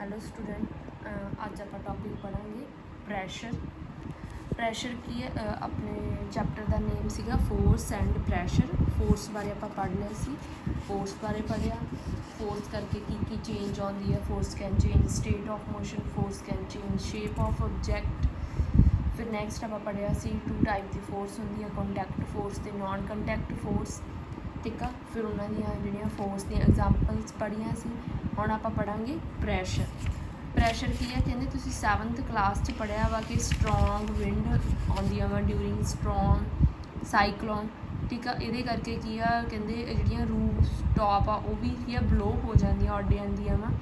Hello student अज आप topic पढ़ांगे pressure. Pressure की है अपने चैप्टर का नेम सीगा फोर्स एंड प्रैशर। फोर्स बारे आप पढ़ लिया सी, फोर्स बारे पढ़िया, फोर्स करके की चेंज आती है। Force can change state of motion, force can change shape of object. फिर नैक्सट आप पढ़िया सी टू टाइप की फोर्स होंगी है, कॉन्टैक्ट फोर्स तो नॉन कॉन्टैक्ट फोर्स, ठीक है। फिर उन्होंने जो फोर्स दी एग्जाम्पल्स पढ़िया सी। हुण आप पढ़ांगे प्रैशर। प्रैशर की है कहते तुसीं 7th क्लास च पढ़िया वा कि स्ट्रोंग विंड आउंदी वा ड्यूरिंग स्ट्रोंग साइक्लोन, ठीक है। ये करके की आ कहते जिहड़ियां रूफ टॉप आ भी की आ ब्लो हो जांदियां उड़ जांदियां वा,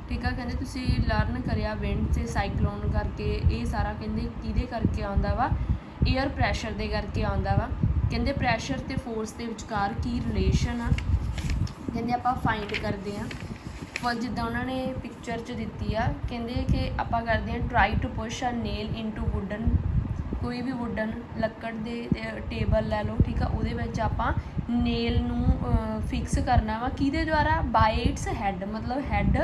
ठीक है। कहते तुसीं लर्न करिया विंड से साइक्लोन करके ये सारा कहते किहदे करके आउंदा वा, एयर प्रैशर दे करके आउंदा वा। कहते प्रैशर ते फोर्स के विचकार की रिलेशन आ, कहते आप फाइंड करते हैं। जिदा उन्होंने पिक्चर च दी आ, कहते कि आप करते हैं try to push a nail into wooden, कोई भी वुडन लक्कड़ दे टेबल लै लो, ठीक है। वो आप नेल नू फिक्स करना वा किहदे द्वारा, बाय इट्स हैड, मतलब हैड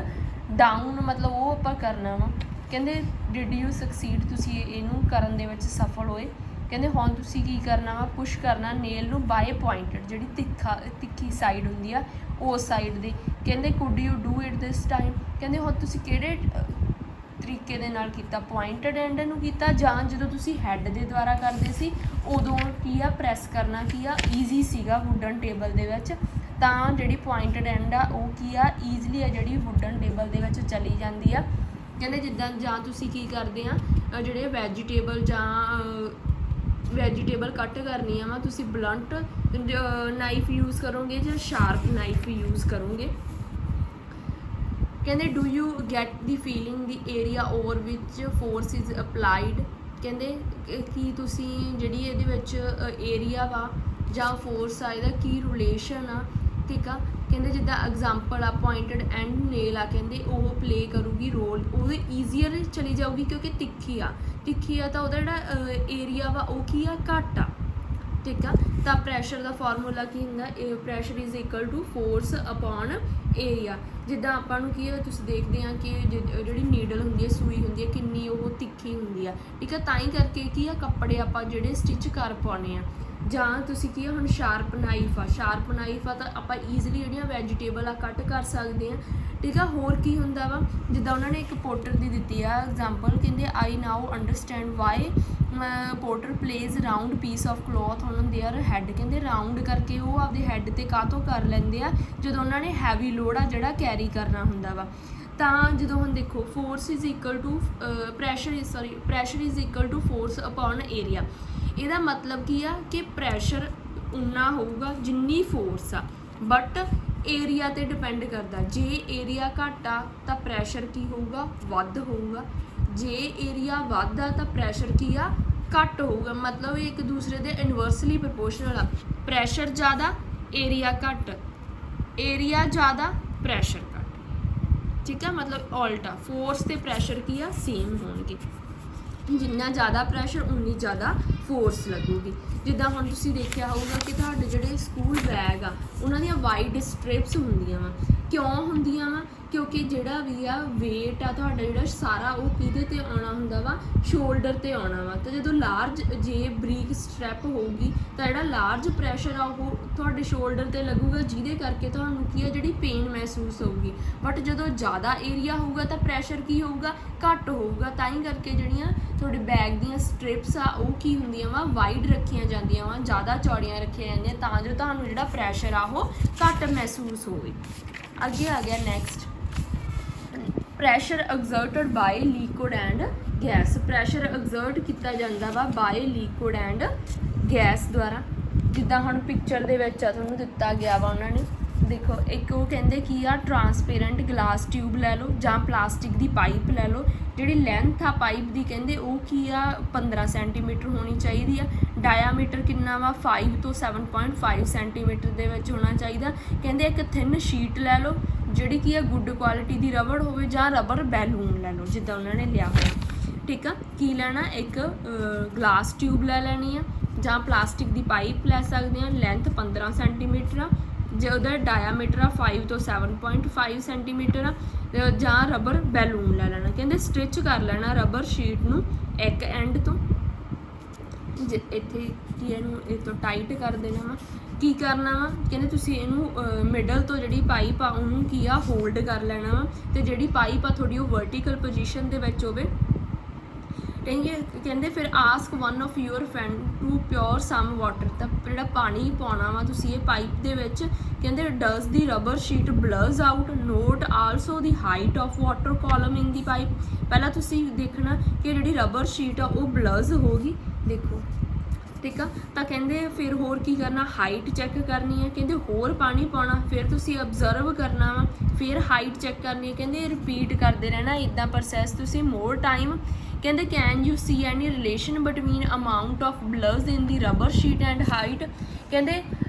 डाउन, मतलब वो आप करना वा। कहते डिड यू सक्सीड, तुसीं इहनूं करन दे विच सफल होए। कहते हुण तुसीं की करना वा, पुश करना नेल नू बाय पॉइंटेड, जिहड़ी तिखी साइड हुंदी आ उस साइड दे। कहते could you do it this time, कहते हुण तुसीं किहड़े तरीके दे नाल कीता, पॉइंटेड एंड नूं कीता जां जदों तुसीं हैड दे द्वारा करदे सी उदों की आ प्रैस करना की आ ईजी सीगा वुडन टेबल दे विच, तां जिहड़ी पॉइंटेड एंड आ वो की आ ईजली आ जिहड़ी वुडन टेबल दे विच चली जांदी आ। कहते जिद्दां जां तुसीं की करदे आ जिहड़े वैजीटेबल जां वैजीटेबल कट करनी है वा तुसीं ब्लंट नाइफ यूज़ करोगे या शार्प नाइफ यूज़ करोगे। कहते do you gate the feeling the area over which force is applied, कहते कि तुसीं जिहड़ी इहदे विच एरिया वा जां फोर्स आ इहदा की रिलेशन आ, ठीक आ। कहते जिद्दां एग्जाम्पल आ पॉइंटेड एंड नेल आ, कहते वो प्ले करूगी रोल, वो ईजीअर चली जाऊगी क्योंकि तिखी आ तो वह जो एरिया वा वो की आ घट आ, ठीक आ। तो प्रैशर का फार्मूला की होंदा, pressure is equal to force upon area. जिद्दां आपां नूं की तुसीं देखदे आ कि जिहड़ी नीडल हुंदी है, सूई हुंदी है, किन्नी वो तिखी हुंदी आ, ठीक है। तां ही करके की आ कपड़े आपां जिहड़े स्टिच कर पाउने आ। जां तुसीं की हुण शार्प नाइफ आ तो आपां ईजली जिहड़ियां वैजीटेबल आ कट कर सकदे आ, ठीक है। होर की हुंदा वा जिद्दां उन्होंने एक पोटर दी दित्ती आ एग्जाम्पल, कहंदे I now understand why potter plays round piece of cloth on their head, कहंदे राउंड करके वो आपदे हैड ते काहतों कर लैंदे आ जदों उन्होंने हैवी लोड आ जिहड़ा कैरी करना हुंदा वा। ਤਾਂ ਜਦੋਂ ਹੁਣ ਦੇਖੋ force is equal to pressure is equal to force upon area. ਇਹਦਾ मतलब ਕੀ ਆ ਕਿ ਪ੍ਰੈਸ਼ਰ ਉਨਾ ਹੋਊਗਾ ਜਿੰਨੀ ਫੋਰਸ ਆ, ਬਟ ਏਰੀਆ ਤੇ ਡਿਪੈਂਡ ਕਰਦਾ। ਜੇ ਏਰੀਆ ਘੱਟ ਆ ਤਾਂ ਪ੍ਰੈਸ਼ਰ ਕੀ ਹੋਊਗਾ, ਵੱਧ ਹੋਊਗਾ। ਜੇ ਏਰੀਆ ਵੱਧ ਆ ਤਾਂ ਪ੍ਰੈਸ਼ਰ ਕੀ ਆ, ਘੱਟ ਹੋਊਗਾ। मतलब ਇੱਕ ਦੂਸਰੇ ਦੇ ਇਨਵਰਸਲੀ ਪ੍ਰਪੋਰਸ਼ਨਲ ਆ। ਪ੍ਰੈਸ਼ਰ ਜ਼ਿਆਦਾ ਏਰੀਆ ਘੱਟ, ਏਰੀਆ ਜ਼ਿਆਦਾ ਪ੍ਰੈਸ਼ਰ ਘੱਟ, ठीक है। मतलब ऑल्ट आ फोर्स ते प्रैशर की आ सेम होणगे, जिन्ना ज़्यादा प्रैशर उन्नी ज़्यादा फोर्स लगूगी। जिद्दां हुण तुसीं देखिया होगा कि तुहाडे जिहड़े स्कूल बैग आ उन्हां दीयां वाइड स्ट्रिप्स हुंदियां वा, क्यों हुंदियां वा, क्योंकि जिहड़ा भी आ वेट आ तुहाडा जिहड़ा सारा वो किहदे ते आउणा हुंदा वा, शोल्डर ते आउणा वा। तो जदों लार्ज जे बरीक स्ट्रैप होगी तो जिहड़ा लार्ज प्रैशर आ वो तुहाडे शोल्डर ते लगूगा, जिहदे करके तुहानूं की आ जिहड़ी पेन महसूस होगी। बट जदों ज़्यादा एरिया होगा तो प्रैशर की होगा, घट होगा। तां ही करके जिहड़ियां तुहाडे बैग दीयां स्ट्रिप्स आ वो की हुंदियां वा, वाइड रखियां जांदियां वा, ज़्यादा चौड़ियां रखियां जांदियां तां जो तुहानूं जिहड़ा प्रैशर आ वो घट महसूस होवे। अगे आ गया next pressure exerted by liquid and gas. Pressure exert किया जाता वा बाय लिक्विड एंड गैस द्वारा। जिद्दां हुण पिक्चर दे विच तुहानूं दित्ता गया वा उन्होंने, देखो एक वो कहंदे की आ ट्रांसपेरेंट ग्लास ट्यूब लै लो जां प्लास्टिक दी पाइप लै लो। जिहड़ी लेंथ आ पाइप दी कहंदे वो की आ 15 सेंटीमीटर होनी चाहिए आ। डायामीटर किन्ना वा 5 तो 7.5 सेंटीमीटर दे विच होना चाहिए। कहंदे एक थिन शीट लै लो जिहड़ी की आ गुड क्वालिटी दी रबड़ होवे जां रबर बैलून लै लो जिद्दां उन्होंने लिया होया, ठीक है। की लैना एक ग्लास ट्यूब लै लैनी आ जां प्लास्टिक दी पाइप लै सकदे आ। लेंथ 15 सेंटीमीटर आ, जो डायामीटर आ 5 तो 7.5 सेंटीमीटर आ। ਜਾਂ ਰਬਰ ਬੈਲੂਨ ਲੈ ਲੈਣਾ। ਕਹਿੰਦੇ ਸਟਿਚ ਕਰ ਲੈਣਾ ਰਬਰ ਸ਼ੀਟ ਨੂੰ ਇੱਕ ਐਂਡ ਤੋਂ, ਇੱਥੇ ਕੀ ਇਹਨੂੰ ਇਹ ਤੋਂ ਟਾਈਟ ਕਰ ਦੇਣਾ ਵਾ। ਕੀ ਕਰਨਾ ਵਾ, ਕਹਿੰਦੇ ਤੁਸੀਂ ਇਹਨੂੰ ਮਿਡਲ ਤੋਂ ਜਿਹੜੀ ਪਾਈਪ ਆ ਉਹਨੂੰ ਕੀ ਆ ਹੋਲਡ ਕਰ ਲੈਣਾ ਵਾ, ਅਤੇ ਜਿਹੜੀ ਪਾਈਪ ਆ ਤੁਹਾਡੀ ਉਹ ਵਰਟੀਕਲ ਪੋਜੀਸ਼ਨ ਦੇ ਵਿੱਚ ਹੋਵੇ। ਕਹਿੰਦੇ ਫਿਰ ask one of your friend to pour some water, ਤਾਂ ਜਿਹੜਾ ਪਾਣੀ ਪਾਉਣਾ ਵਾ ਤੁਸੀਂ ਇਹ ਪਾਈਪ ਦੇ ਵਿੱਚ। ਕਹਿੰਦੇ does the rubber sheet bulges out, note also the height of water column in the pipe. ਪਹਿਲਾਂ ਤੁਸੀਂ ਦੇਖਣਾ ਕਿ ਜਿਹੜੀ ਰਬਰ ਸ਼ੀਟ ਆ ਉਹ ਬਲਰਜ਼ ਹੋਗੀ, ਦੇਖੋ ਠੀਕ ਆ। ਤਾਂ ਕਹਿੰਦੇ ਫਿਰ ਹੋਰ ਕੀ ਕਰਨਾ, ਹਾਈਟ ਚੈੱਕ ਕਰਨੀ ਹੈ। ਕਹਿੰਦੇ ਹੋਰ ਪਾਣੀ ਪਾਉਣਾ, ਫਿਰ ਤੁਸੀਂ ਅਬਜ਼ਰਵ ਕਰਨਾ ਵਾ, ਫਿਰ ਹਾਈਟ ਚੈੱਕ ਕਰਨੀ ਹੈ। ਕਹਿੰਦੇ ਰਿਪੀਟ ਕਰਦੇ ਰਹਿਣਾ ਇੱਦਾਂ ਪ੍ਰੋਸੈਸ ਤੁਸੀਂ ਮੋਰ ਟਾਈਮ। ਕਹਿੰਦੇ can you see any relation between amount of bulges in the rubber sheet and height. ਕਹਿੰਦੇ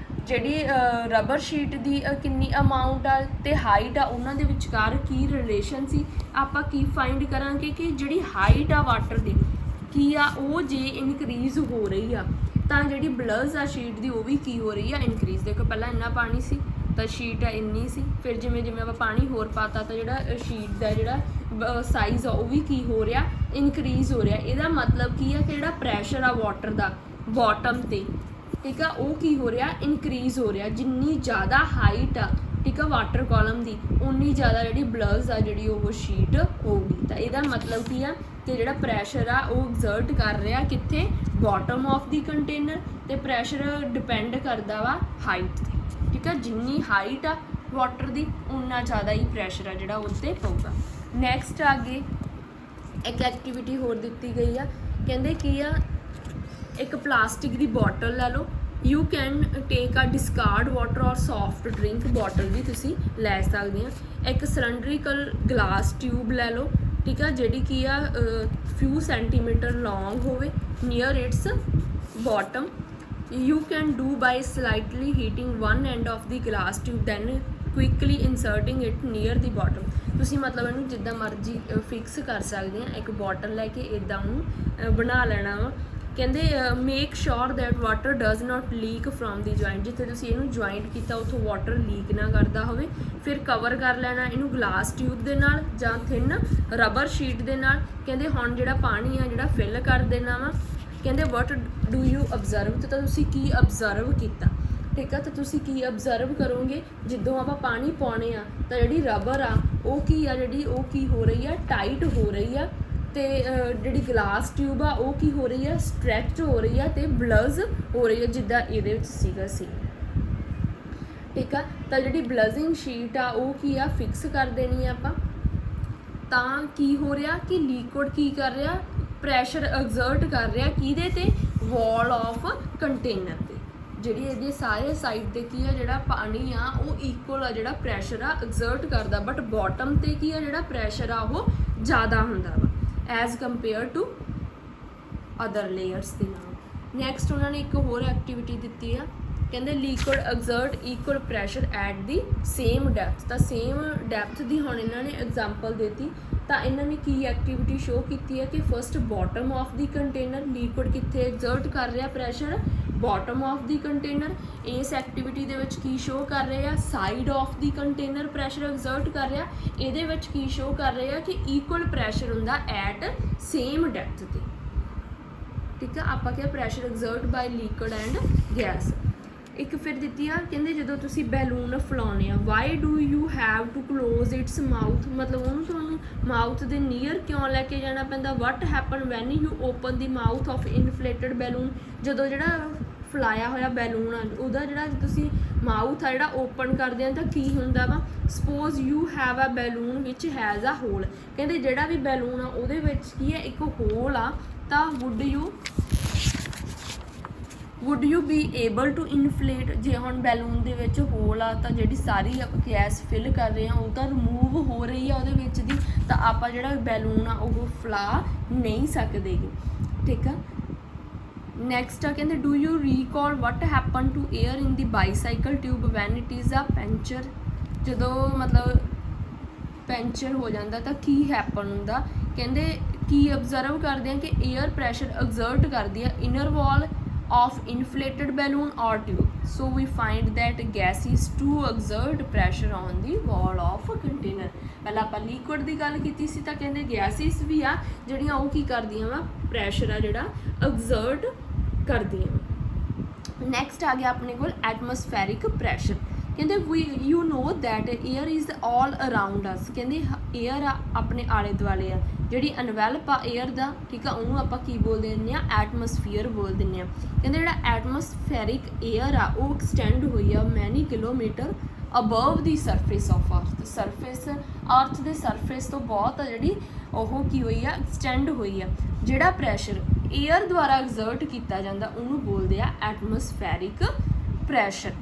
ਜਿਹੜੀ ਰਬਰ ਸ਼ੀਟ ਦੀ ਕਿੰਨੀ ਅਮਾਊਂਟ ਆ ਅਤੇ ਹਾਈਟ ਆ ਉਹਨਾਂ ਦੇ ਵਿਚਕਾਰ ਕੀ ਰਿਲੇਸ਼ਨ ਸੀ। ਆਪਾਂ ਕੀ ਫਾਈਂਡ ਕਰਾਂਗੇ ਕਿ ਜਿਹੜੀ ਹਾਈਟ ਆ ਵਾਟਰ ਦੀ ਕੀ ਆ ਉਹ ਜੇ ਇਨਕਰੀਜ਼ ਹੋ ਰਹੀ ਆ ਤਾਂ ਜਿਹੜੀ ਬਲਰਜ਼ ਆ ਸ਼ੀਟ ਦੀ ਉਹ ਵੀ ਕੀ ਹੋ ਰਹੀ ਆ, ਇਨਕਰੀਜ਼। ਦੇਖੋ ਪਹਿਲਾਂ ਇੰਨਾ ਪਾਣੀ ਸੀ ਤਾਂ ਸ਼ੀਟ ਇੰਨੀ ਸੀ, ਫਿਰ ਜਿਵੇਂ ਜਿਵੇਂ ਆਪਾਂ ਪਾਣੀ ਹੋਰ ਪਾਤਾ ਤਾਂ ਜਿਹੜਾ ਸ਼ੀਟ ਦਾ ਜਿਹੜਾ ਸਾਈਜ਼ ਆ ਉਹ ਵੀ ਕੀ ਹੋ ਰਿਹਾ, ਇਨਕਰੀਜ਼ ਹੋ ਰਿਹਾ। ਇਹਦਾ ਮਤਲਬ ਕੀ ਆ ਕਿ ਜਿਹੜਾ ਪ੍ਰੈਸ਼ਰ ਆ ਵਾਟਰ ਦਾ ਬਾਟਮ 'ਤੇ ਠੀਕ ਆ ਉਹ ਕੀ ਹੋ ਰਿਹਾ, ਇਨਕਰੀਜ਼ ਹੋ ਰਿਹਾ। ਜਿੰਨੀ ਜ਼ਿਆਦਾ ਹਾਈਟ ਆ ਠੀਕ ਆ ਵਾਟਰ ਕਾਲਮ ਦੀ ਉਨੀ ਜ਼ਿਆਦਾ ਜਿਹੜੀ ਬਲਰਜ਼ ਆ ਜਿਹੜੀ ਉਹ ਸ਼ੀਟ ਹੋਊਗੀ। ਤਾਂ ਇਹਦਾ ਮਤਲਬ ਕੀ ਆ ਕਿ ਜਿਹੜਾ ਪ੍ਰੈਸ਼ਰ ਆ ਉਹ ਐਗਜ਼ਰਟ ਕਰ ਰਿਹਾ ਕਿੱਥੇ, ਬਾਟਮ ਆਫ ਦੀ ਕੰਟੇਨਰ, ਅਤੇ ਪ੍ਰੈਸ਼ਰ ਡਿਪੈਂਡ ਕਰਦਾ ਵਾ ਹਾਈਟ 'ਤੇ ਠੀਕ ਆ। ਜਿੰਨੀ ਹਾਈਟ ਆ ਵਾਟਰ ਦੀ ਉਨਾ ਜ਼ਿਆਦਾ ਹੀ ਪ੍ਰੈਸ਼ਰ ਆ ਜਿਹੜਾ ਉਸ 'ਤੇ ਪਊਗਾ। ਨੈਕਸਟ ਅੱਗੇ ਇੱਕ ਐਕਟੀਵਿਟੀ ਹੋਰ ਦਿੱਤੀ ਗਈ ਆ, ਕਹਿੰਦੇ ਕੀ ਆ, ਇੱਕ ਪਲਾਸਟਿਕ ਦੀ ਬੋਟਲ ਲੈ ਲਓ। ਯੂ ਕੈਨ ਟੇਕ ਆ ਡਿਸਕਾਰਡ ਵਾਟਰ ਔਰ ਸੌਫਟ ਡਰਿੰਕ ਬੋਟਲ ਵੀ ਤੁਸੀਂ ਲੈ ਸਕਦੇ ਆ। ਇੱਕ ਸਿਲੰਡਰੀਕਲ ਗਲਾਸ ਟਿਊਬ ਲੈ ਲਓ ਠੀਕ ਆ, ਜਿਹੜੀ ਕੀ ਆ ਫਿਊ ਸੈਂਟੀਮੀਟਰ ਲੌਂਗ ਹੋਵੇ near its bottom. You can do by slightly heating one end of the glass tube then quickly inserting it near the bottom. ਤੁਸੀਂ ਮਤਲਬ ਇਹਨੂੰ ਜਿੱਦਾਂ ਮਰਜ਼ੀ ਫਿਕਸ ਕਰ ਸਕਦੇ ਆ। ਇੱਕ ਬੋਟਲ ਲੈ ਕੇ ਇੱਦਾਂ ਉਹਨੂੰ ਬਣਾ ਲੈਣਾ ਵਾ। ਕਹਿੰਦੇ make sure that water does not leak from the joint, ਜਿੱਥੇ ਤੁਸੀਂ ਇਹਨੂੰ ਜੁਆਇੰਟ ਕੀਤਾ ਉੱਥੋਂ ਵਾਟਰ ਲੀਕ ਨਾ ਕਰਦਾ ਹੋਵੇ। ਫਿਰ ਕਵਰ ਕਰ ਲੈਣਾ ਇਹਨੂੰ ਗਲਾਸ ਟਿਊਬ ਦੇ ਨਾਲ ਜਾਂ ਥਿਨ ਰਬਰ ਸ਼ੀਟ ਦੇ ਨਾਲ। ਕਹਿੰਦੇ ਹੁਣ ਜਿਹੜਾ ਪਾਣੀ ਆ ਜਿਹੜਾ ਫਿਲ ਕਰ ਦੇਣਾ ਵਾ। ਕਹਿੰਦੇ ਵਟ ਡੂ ਯੂ ਅਬਜ਼ਰਵ, ਤਾਂ ਤੁਸੀਂ ਕੀ ਅਬਜ਼ਰਵ ਕੀਤਾ ਠੀਕ ਆ। ਤਾਂ ਤੁਸੀਂ ਕੀ ਅਬਜ਼ਰਵ ਕਰੋਗੇ, ਜਦੋਂ ਆਪਾਂ ਪਾਣੀ ਪਾਉਣੇ ਆ ਤਾਂ ਜਿਹੜੀ ਰਬਰ ਆ ਉਹ ਕੀ ਆ, ਜਿਹੜੀ ਉਹ ਕੀ ਹੋ ਰਹੀ ਆ, ਟਾਈਟ ਹੋ ਰਹੀ ਆ, ਅਤੇ ਜਿਹੜੀ ਗਲਾਸ ਟਿਊਬ ਆ ਉਹ ਕੀ ਹੋ ਰਹੀ ਆ, ਸਟਰੈਚ ਹੋ ਰਹੀ ਆ ਅਤੇ ਬਲਰਜ਼ ਹੋ ਰਹੀ ਆ ਜਿੱਦਾਂ ਇਹਦੇ ਵਿੱਚ ਸੀਗਾ ਸੀ ਠੀਕ ਆ। ਤਾਂ ਜਿਹੜੀ ਬਲਰਜ਼ਿੰਗ ਸ਼ੀਟ ਆ ਉਹ ਕੀ ਆ, ਫਿਕਸ ਕਰ ਦੇਣੀ ਆ ਆਪਾਂ। ਤਾਂ ਕੀ ਹੋ ਰਿਹਾ ਕਿ ਲਿਕੁਇਡ ਕੀ ਕਰ ਰਿਹਾ, ਪ੍ਰੈਸ਼ਰ ਐਗਜ਼ਰਟ ਕਰ ਰਿਹਾ ਕਿਹਦੇ 'ਤੇ, ਵਾਲ ਆਫ ਕੰਟੇਨਰ 'ਤੇ। ਜਿਹੜੀ ਇਹਦੇ ਸਾਰੇ ਸਾਈਡ 'ਤੇ ਕੀ ਆ, ਜਿਹੜਾ ਪਾਣੀ ਆ ਉਹ ਇਕੁਅਲ ਆ, ਜਿਹੜਾ ਪ੍ਰੈਸ਼ਰ ਆ ਐਗਜ਼ਰਟ ਕਰਦਾ, ਬਟ ਬਾਟਮ 'ਤੇ ਕੀ ਆ, ਜਿਹੜਾ ਪ੍ਰੈਸ਼ਰ ਆ ਉਹ ਜ਼ਿਆਦਾ ਹੁੰਦਾ ਵਾ as compare to other layers ਦੇ ਨਾਲ। ਨੈਕਸਟ ਉਹਨਾਂ ਨੇ ਇੱਕ ਹੋਰ ਐਕਟੀਵਿਟੀ ਦਿੱਤੀ ਆ, ਕਹਿੰਦੇ liquid ਐਗਜ਼ਰਟ equal pressure at the same depth. ਤਾਂ ਸੇਮ ਡੈਪਥ ਦੀ ਹੁਣ ਇਹਨਾਂ ਨੇ ਐਗਜ਼ਾਮਪਲ ਦਿੱਤੀ। ਤਾਂ ਇਹਨਾਂ ਨੇ ਕੀ ਐਕਟੀਵਿਟੀ ਸ਼ੋਅ ਕੀਤੀ ਹੈ ਕਿ first bottom of the container, liquid ਕਿੱਥੇ ਐਗਜ਼ਰਟ ਕਰ ਰਿਹਾ pressure, bottom of the container. ਇਸ ਐਕਟੀਵਿਟੀ ਦੇ ਵਿੱਚ ਕੀ ਸ਼ੋਅ ਕਰ ਰਹੇ ਆ, side of the container pressure ਐਗਜ਼ਰਟ ਕਰ ਰਿਹਾ। ਇਹਦੇ ਵਿੱਚ ਕੀ ਸ਼ੋਅ ਕਰ ਰਹੇ ਆ ਕਿ ਇਕੁਅਲ ਪ੍ਰੈਸ਼ਰ ਹੁੰਦਾ ਐਟ ਸੇਮ ਡੈਪਥ 'ਤੇ ਠੀਕ ਆ। ਆਪਾਂ ਕਿਹਾ pressure exert by liquid and gas. ਇੱਕ ਫਿਰ ਦਿੱਤੀ ਆ, ਕਹਿੰਦੇ ਜਦੋਂ ਤੁਸੀਂ ਬੈਲੂਨ ਫਲਾਉਣੇ ਆ, why do you have to close its mouth, ਮਤਲਬ ਉਹਨੂੰ ਤੁਹਾਨੂੰ ਮਾਊਥ ਦੇ ਨੀਅਰ ਕਿਉਂ ਲੈ ਕੇ ਜਾਣਾ ਪੈਂਦਾ। ਵਟ happen when you open the mouth of ਇਨਫਲੇਟਡ balloon, ਜਦੋਂ ਜਿਹੜਾ ਫਲਾਇਆ ਹੋਇਆ ਬੈਲੂਨ ਆ ਉਹਦਾ ਜਿਹੜਾ ਤੁਸੀਂ ਮਾਊਥ ਆ ਜਿਹੜਾ ਓਪਨ ਕਰਦੇ ਆ ਤਾਂ ਕੀ ਹੁੰਦਾ ਵਾ। Suppose you have a balloon ਵਿਚ ਹੈਜ਼ ਅ ਹੋਲ, ਕਹਿੰਦੇ ਜਿਹੜਾ ਵੀ ਬੈਲੂਨ ਆ ਉਹਦੇ ਵਿੱਚ ਕੀ ਹੈ, ਇੱਕ ਹੋਲ ਆ। ਤਾਂ would you be able to inflate, ਜੇ ਹੁਣ ਬੈਲੂਨ ਦੇ ਵਿੱਚ ਹੋਲ ਆ ਤਾਂ ਜਿਹੜੀ ਸਾਰੀ ਆਪਾਂ ਗੈਸ ਫਿਲ ਕਰ ਰਹੇ ਹਾਂ ਉਹ ਤਾਂ ਰਿਮੂਵ ਹੋ ਰਹੀ ਆ ਉਹਦੇ ਵਿੱਚ ਦੀ, ਤਾਂ ਆਪਾਂ ਜਿਹੜਾ ਬੈਲੂਨ ਆ ਉਹ ਫਲਾ ਨਹੀਂ ਸਕਦੇ ਠੀਕ ਆ। ਨੈਕਸਟ ਆ, ਕਹਿੰਦੇ do you recall what happen to air in the bicycle tube when it is a puncture, ਜਦੋਂ ਮਤਲਬ ਪੈਂਚਰ ਹੋ ਜਾਂਦਾ ਤਾਂ ਕੀ ਹੈਪਨ ਹੁੰਦਾ। ਕਹਿੰਦੇ ਕੀ ਅਬਜ਼ਰਵ ਕਰਦੇ ਆ ਕਿ ਏਅਰ ਪ੍ਰੈਸ਼ਰ ਐਗਜ਼ਰਟ ਕਰਦੀ ਆ inner wall of inflated balloon or tube. So we find that gases to exert pressure on the wall of a container. ਪਹਿਲਾਂ ਆਪਾਂ ਲਿਕੁਇਡ ਦੀ ਗੱਲ ਕੀਤੀ ਸੀ ਤਾਂ ਕਹਿੰਦੇ ਗੈਸਿਸ ਵੀ ਆ ਜਿਹੜੀਆਂ ਉਹ ਕੀ ਕਰਦੀਆਂ ਵਾ ਪ੍ਰੈਸ਼ਰ ਆ ਜਿਹੜਾ ਐਗਜ਼ਰਟ ਕਰਦੀਆਂ ਵਾ। ਨੈਕਸਟ ਆ ਗਿਆ ਆਪਣੇ ਕੋਲ ਐਟਮੋਸਫੈਰਿਕ ਪ੍ਰੈਸ਼ਰ। ਕਹਿੰਦੇ you know that air is all around us. ਕਹਿੰਦੇ ਏਅਰ ਆ ਆਪਣੇ ਆਲੇ ਦੁਆਲੇ ਆ, ਜਿਹੜੀ ਅਨਵੈਲਪ ਆ ਏਅਰ ਦਾ, ਠੀਕ ਆ, ਉਹਨੂੰ ਆਪਾਂ ਕੀ ਬੋਲ ਦਿੰਦੇ ਆ, ਐਟਮੋਸਫੀਅਰ ਬੋਲ ਦਿੰਦੇ ਆ। ਕਹਿੰਦੇ ਜਿਹੜਾ ਐਟਮੋਸਫੈਰਿਕ ਏਅਰ ਆ ਉਹ ਐਕਸਟੈਂਡ ਹੋਈ ਆ ਮੈਨੀ kilometre above the surface of ਅਰਥ। ਸਰਫੇਸ ਅਰਥ ਦੇ ਸਰਫੇਸ ਤੋਂ ਬਹੁਤ ਆ ਜਿਹੜੀ ਉਹ ਕੀ ਹੋਈ ਆ, ਐਕਸਟੈਂਡ ਹੋਈ ਆ। ਜਿਹੜਾ ਪ੍ਰੈਸ਼ਰ ਏਅਰ ਦੁਆਰਾ ਐਗਜ਼ਰਟ ਕੀਤਾ ਜਾਂਦਾ ਉਹਨੂੰ ਬੋਲਦੇ ਆ ਐਟਮੋਸਫੈਰਿਕ ਪ੍ਰੈਸ਼ਰ।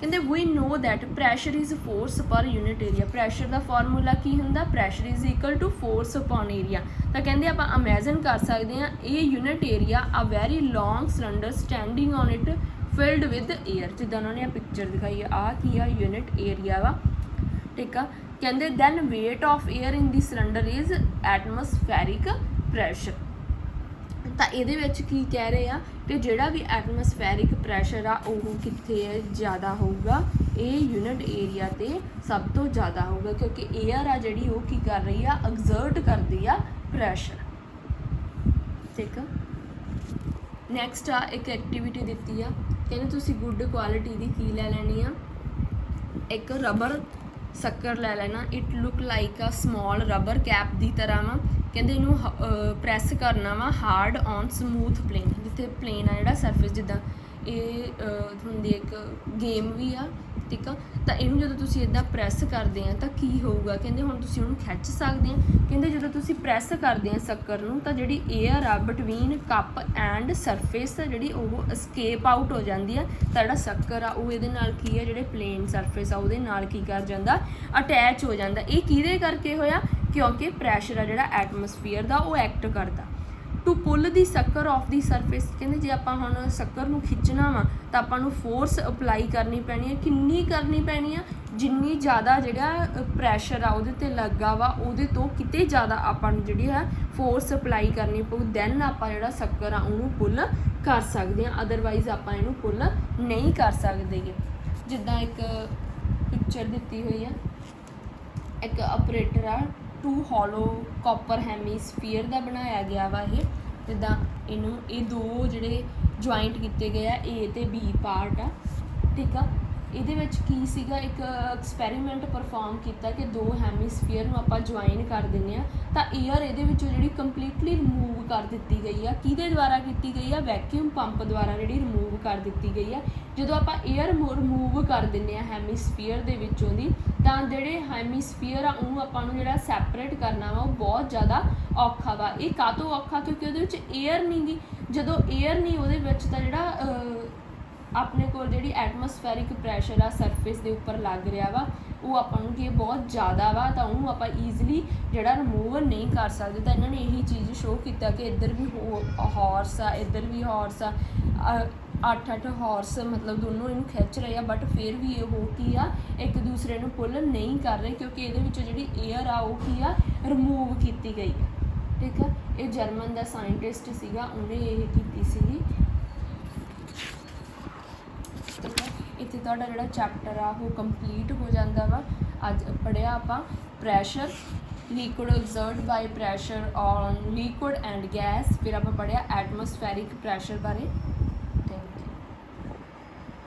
ਕਹਿੰਦੇ we know that pressure is force per unit area. Pressure ਦਾ ਫਾਰਮੂਲਾ ਕੀ ਹੁੰਦਾ, pressure is equal to force upon area. ਤਾਂ ਕਹਿੰਦੇ ਆਪਾਂ ਇਮੈਜਿਨ ਕਰ ਸਕਦੇ ਹਾਂ ਇਹ ਯੂਨਿਟ ਏਰੀਆ ਆ very long cylinder standing on it filled with air. ਜਿੱਦਾਂ ਉਹਨਾਂ ਨੇ ਪਿਕਚਰ ਦਿਖਾਈ ਆ ਕੀ ਆ ਯੂਨਿਟ ਏਰੀਆ ਵਾ, ਠੀਕ ਆ। ਕਹਿੰਦੇ then wait of air in the cylinder is atmospheric pressure. ਤਾਂ ਇਹਦੇ ਵਿੱਚ ਕੀ ਕਹਿ ਰਹੇ ਆ ਕਿ ਜਿਹੜਾ ਵੀ ਐਟਮੋਸਫੈਰਿਕ ਪ੍ਰੈਸ਼ਰ ਆ ਉਹ ਕਿੱਥੇ ਹੈ ਜ਼ਿਆਦਾ ਹੋਊਗਾ, ਇਹ ਯੂਨਿਟ ਏਰੀਆ 'ਤੇ ਸਭ ਤੋਂ ਜ਼ਿਆਦਾ ਹੋਊਗਾ ਕਿਉਂਕਿ ਏਅਰ ਆ ਜਿਹੜੀ ਉਹ ਕੀ ਕਰ ਰਹੀ ਆ, ਐਗਜ਼ਰਟ ਕਰਦੀ ਆ ਪ੍ਰੈਸ਼ਰ, ਠੀਕ ਆ। ਨੈਕਸਟ ਆ ਇੱਕ ਐਕਟੀਵਿਟੀ ਦਿੱਤੀ ਆ, ਕਹਿੰਦੇ ਤੁਸੀਂ ਗੁੱਡ ਕੁਆਲਿਟੀ ਦੀ ਕੀ ਲੈ ਲੈਣੀ ਆ, ਇੱਕ ਰਬਰ ਸ਼ੱਕਰ ਲੈ ਲੈਣਾ। It look like a small rubber cap ਦੀ ਤਰ੍ਹਾਂ ਵਾ। ਕਹਿੰਦੇ ਇਹਨੂੰ ਪ੍ਰੈਸ ਕਰਨਾ ਵਾ ਹਾਰਡ ਔਨ ਸਮੂਥ ਪਲੇਨ, ਜਿੱਥੇ ਪਲੇਨ ਆ ਜਿਹੜਾ ਸਰਫੇਸ, ਜਿੱਦਾਂ ਇਹ ਹੁੰਦੀ ਇੱਕ ਗੇਮ ਵੀ ਆ, ਠੀਕ ਆ। ਤਾਂ ਇਹਨੂੰ ਜਦੋਂ ਤੁਸੀਂ ਇੱਦਾਂ ਪ੍ਰੈਸ ਕਰਦੇ ਆ ਤਾਂ ਕੀ ਹੋਊਗਾ, ਕਹਿੰਦੇ ਹੁਣ ਤੁਸੀਂ ਉਹਨੂੰ ਖਿੱਚ ਸਕਦੇ ਆ। ਕਹਿੰਦੇ ਜਦੋਂ ਤੁਸੀਂ ਪ੍ਰੈਸ ਕਰਦੇ ਆ ਸ਼ੱਕਰ ਨੂੰ ਤਾਂ ਜਿਹੜੀ ਏਅਰ ਆ ਬਿਟਵੀਨ ਕੱਪ ਐਂਡ ਸਰਫੇਸ ਜਿਹੜੀ ਉਹ escape ਆਊਟ ਹੋ ਜਾਂਦੀ ਆ। ਤਾਂ ਜਿਹੜਾ ਸ਼ੱਕਰ ਆ ਉਹ ਇਹਦੇ ਨਾਲ ਕੀ ਆ, ਜਿਹੜੇ ਪਲੇਨ ਸਰਫੇਸ ਆ ਉਹਦੇ ਨਾਲ ਕੀ ਕਰ ਜਾਂਦਾ, ਅਟੈਚ ਹੋ ਜਾਂਦਾ। ਇਹ ਕਿਹਦੇ ਕਰਕੇ ਹੋਇਆ, ਕਿਉਂਕਿ ਪ੍ਰੈਸ਼ਰ ਆ ਜਿਹੜਾ ਐਟਮੋਸਫੀਅਰ ਦਾ ਉਹ ਐਕਟ ਕਰਦਾ। ਟੂ ਪੁੱਲ ਦੀ ਸ਼ੱਕਰ ਆਫ ਦੀ ਸਰਫੇਸ। ਕਹਿੰਦੇ ਜੇ ਆਪਾਂ ਹੁਣ ਸ਼ੱਕਰ ਨੂੰ ਖਿੱਚਣਾ ਵਾ ਤਾਂ ਆਪਾਂ ਨੂੰ ਫੋਰਸ ਅਪਲਾਈ ਕਰਨੀ ਪੈਣੀ ਹੈ। ਕਿੰਨੀ ਕਰਨੀ ਪੈਣੀ ਆ, ਜਿੰਨੀ ਜ਼ਿਆਦਾ ਜਿਹੜਾ ਪ੍ਰੈਸ਼ਰ ਆ ਉਹਦੇ 'ਤੇ ਲੱਗਾ ਵਾ ਉਹਦੇ ਤੋਂ ਕਿਤੇ ਜ਼ਿਆਦਾ ਆਪਾਂ ਨੂੰ ਜਿਹੜੀ ਆ ਫੋਰਸ ਅਪਲਾਈ ਕਰਨੀ ਪਊ। ਦੈਨ ਆਪਾਂ ਜਿਹੜਾ ਸ਼ੱਕਰ ਆ ਉਹਨੂੰ ਪੁੱਲ ਕਰ ਸਕਦੇ ਹਾਂ, ਅਦਰਵਾਈਜ਼ ਆਪਾਂ ਇਹਨੂੰ ਪੁੱਲ ਨਹੀਂ ਕਰ ਸਕਦੇ ਗੇ। ਜਿੱਦਾਂ ਇੱਕ ਪਿਕਚਰ ਦਿੱਤੀ ਹੋਈ ਆ, ਇੱਕ ਆਪਰੇਟਰ ਆ, ਟੂ ਹੋਲੋ ਕਾਪਰ ਹੈਮੀਸਫੀਅਰ ਦਾ ਬਣਾਇਆ ਗਿਆ ਵਾ ਇਹ। ਜਿੱਦਾਂ ਇਹਨੂੰ ਇਹ ਦੋ ਜਿਹੜੇ ਜੁਆਇੰਟ ਕੀਤੇ ਗਏ ਆ, ਏ ਅਤੇ ਬੀ ਪਾਰਟ ਆ, ਠੀਕ ਆ। ਇਹਦੇ ਵਿੱਚ ਕੀ ਸੀਗਾ, ਇੱਕ ਐਕਸਪੈਰੀਮੈਂਟ ਪਰਫੋਰਮ ਕੀਤਾ ਕਿ ਦੋ ਹੈਮੀਸਫੀਅਰ ਨੂੰ ਆਪਾਂ ਜੁਆਇਨ ਕਰ ਦਿੰਦੇ ਆ ਤਾਂ ਏਅਰ ਇਹਦੇ ਵਿੱਚੋਂ ਜਿਹੜੀ ਕੰਪਲੀਟਲੀ ਰਿਮੂਵ ਕਰ ਦਿੱਤੀ ਗਈ ਆ। ਕਿਹਦੇ ਦੁਆਰਾ ਕੀਤੀ ਗਈ ਆ, ਵੈਕਿਊਮ ਪੰਪ ਦੁਆਰਾ ਜਿਹੜੀ ਰਿਮੂਵ ਕਰ ਦਿੱਤੀ ਗਈ ਆ। ਜਦੋਂ ਆਪਾਂ ਏਅਰ ਰਿਮੂਵ ਕਰ ਦਿੰਦੇ ਆ ਹੈਮੀਸਫੀਅਰ ਦੇ ਵਿੱਚੋਂ ਦੀ ਤਾਂ ਜਿਹੜੇ ਹੈਮੀਸਫੀਅਰ ਆ ਉਹਨੂੰ ਆਪਾਂ ਨੂੰ ਜਿਹੜਾ ਸੈਪਰੇਟ ਕਰਨਾ ਵਾ ਉਹ ਬਹੁਤ ਜ਼ਿਆਦਾ ਔਖਾ ਵਾ। ਇਹ ਕਾਹਤੋਂ ਔਖਾ, ਕਿਉਂਕਿ ਉਹਦੇ ਵਿੱਚ ਏਅਰ ਨਹੀਂ ਗੀ। ਜਦੋਂ ਏਅਰ ਨਹੀਂ ਉਹਦੇ ਵਿੱਚ ਤਾਂ ਜਿਹੜਾ ਆਪਣੇ ਕੋਲ ਜਿਹੜੀ ਐਟਮੋਸਫੈਰਿਕ ਪ੍ਰੈਸ਼ਰ ਆ ਸਰਫੇਸ ਦੇ ਉੱਪਰ ਲੱਗ ਰਿਹਾ ਵਾ ਉਹ ਆਪਾਂ ਨੂੰ ਕੀ ਬਹੁਤ ਜ਼ਿਆਦਾ ਵਾ, ਤਾਂ ਉਹਨੂੰ ਆਪਾਂ ਈਜ਼ੀਲੀ ਜਿਹੜਾ ਰਿਮੂਵ ਨਹੀਂ ਕਰ ਸਕਦੇ। ਤਾਂ ਇਹਨਾਂ ਨੇ ਇਹੀ ਚੀਜ਼ ਸ਼ੋਅ ਕੀਤਾ ਕਿ ਇੱਧਰ ਵੀ ਹਾਰਸ ਆ, ਇੱਧਰ ਵੀ ਹਾਰਸ ਆ, 8-8 ਹਾਰਸ ਮਤਲਬ ਦੋਨੋਂ ਇਹਨੂੰ ਖਿੱਚ ਰਹੇ ਆ, ਬਟ ਫਿਰ ਵੀ ਇਹ ਕੀ ਆ, ਇੱਕ ਦੂਸਰੇ ਨੂੰ ਪੁੱਲ ਨਹੀਂ ਕਰ ਰਹੇ ਕਿਉਂਕਿ ਇਹਦੇ ਵਿੱਚੋਂ ਜਿਹੜੀ ਏਅਰ ਆ ਉਹ ਕੀ ਆ, ਰਿਮੂਵ ਕੀਤੀ ਗਈ, ਠੀਕ ਆ। ਇਹ ਜਰਮਨ ਦਾ ਸਾਇੰਟਿਸਟ ਸੀਗਾ, ਉਹਨੇ ਇਹ ਕੀਤੀ ਸੀਗੀ, ਠੀਕ ਹੈ। ਇੱਥੇ ਤੁਹਾਡਾ ਜਿਹੜਾ ਚੈਪਟਰ ਆ ਉਹ ਕੰਪਲੀਟ ਹੋ ਜਾਂਦਾ ਵਾ। ਅੱਜ ਪੜ੍ਹਿਆ ਆਪਾਂ pressure, liquid exert by pressure on liquid and gas. ਫਿਰ ਆਪਾਂ ਪੜ੍ਹਿਆ ਐਟਮੋਸਫੈਰਿਕ ਪ੍ਰੈਸ਼ਰ ਬਾਰੇ।